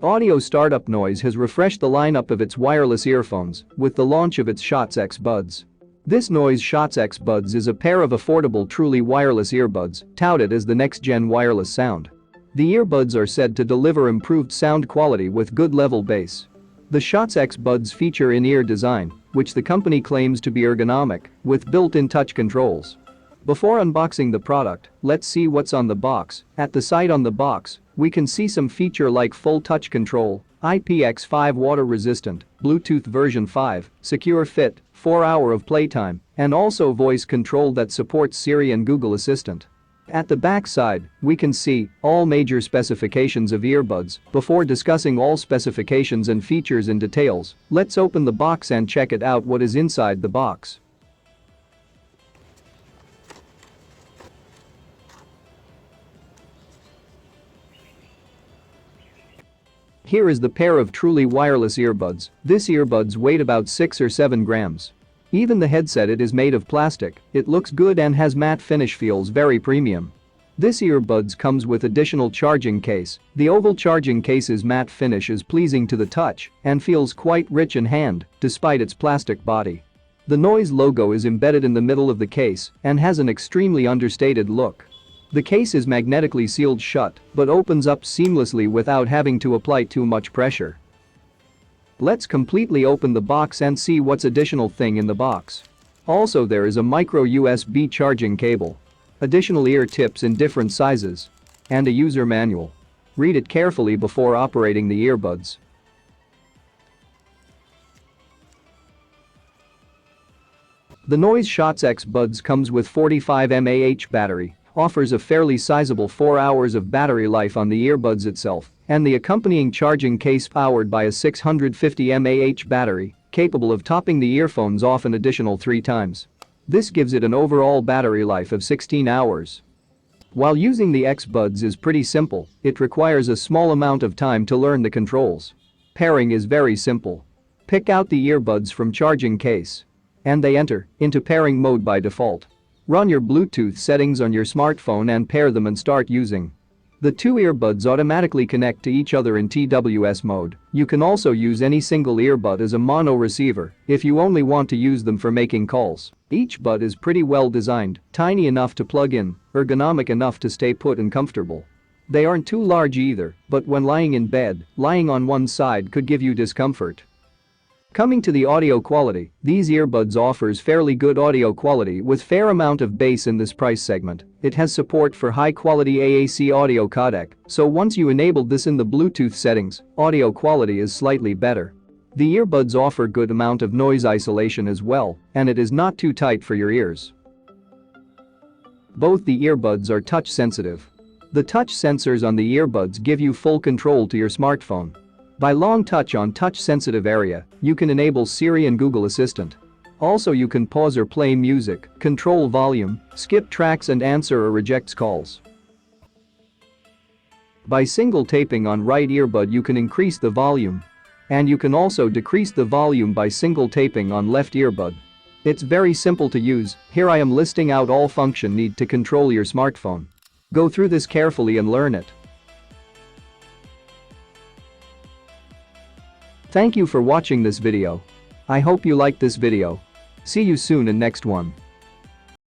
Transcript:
Audio startup Noise has refreshed the lineup of its wireless earphones with the launch of its Shots X Buds. This Noise Shots X Buds is a pair of affordable truly wireless earbuds touted as the next-gen wireless sound. The earbuds are said to deliver improved sound quality with good level bass. The Shots X Buds feature in-ear design, which the company claims to be ergonomic, with built-in touch controls. Before unboxing the product, let's see what's on the box. At the side on the box, we can see some feature like full touch control, IPX5 water resistant, Bluetooth version 5, secure fit, 4 hour of playtime, and also voice control that supports Siri and Google Assistant. At the back side, we can see all major specifications of earbuds. Before discussing all specifications and features in details, let's open the box and check it out what is inside the box. Here is the pair of truly wireless earbuds. This earbuds weight about 6 or 7 grams. Even the headset it is made of plastic, it looks good and has matte finish, feels very premium. This earbuds comes with additional charging case. The oval charging case's matte finish is pleasing to the touch and feels quite rich in hand despite its plastic body. The Noise logo is embedded in the middle of the case and has an extremely understated look. The case is magnetically sealed shut but opens up seamlessly without having to apply too much pressure. Let's completely open the box and see what's additional thing in the box. Also there is a micro USB charging cable, additional ear tips in different sizes, and a user manual. Read it carefully before operating the earbuds. The Noise Shots X Buds comes with 45 mAh battery, offers a fairly sizable 4 hours of battery life on the earbuds itself, and the accompanying charging case powered by a 650 mAh battery, capable of topping the earphones off an additional 3 times. This gives it an overall battery life of 16 hours. While using the X Buds is pretty simple, it requires a small amount of time to learn the controls. Pairing is very simple. Pick out the earbuds from charging case, and they enter into pairing mode by default. Run your Bluetooth settings on your smartphone and pair them and start using. The two earbuds automatically connect to each other in TWS mode. You can also use any single earbud as a mono receiver if you only want to use them for making calls. Each bud is pretty well designed, tiny enough to plug in, ergonomic enough to stay put and comfortable. They aren't too large either, but when lying in bed, lying on one side could give you discomfort. Coming to the audio quality, these earbuds offers fairly good audio quality with fair amount of bass in this price segment. It has support for high-quality AAC audio codec, so once you enabled this in the Bluetooth settings, audio quality is slightly better. The earbuds offer good amount of noise isolation as well, and it is not too tight for your ears. Both the earbuds are touch sensitive. The touch sensors on the earbuds give you full control to your smartphone. By long touch on touch-sensitive area, you can enable Siri and Google Assistant. Also you can pause or play music, control volume, skip tracks and answer or rejects calls. By single taping on right earbud you can increase the volume. And you can also decrease the volume by single taping on left earbud. It's very simple to use. Here I am listing out all function need to control your smartphone. Go through this carefully and learn it. Thank you for watching this video. I hope you liked this video. See you soon in next one.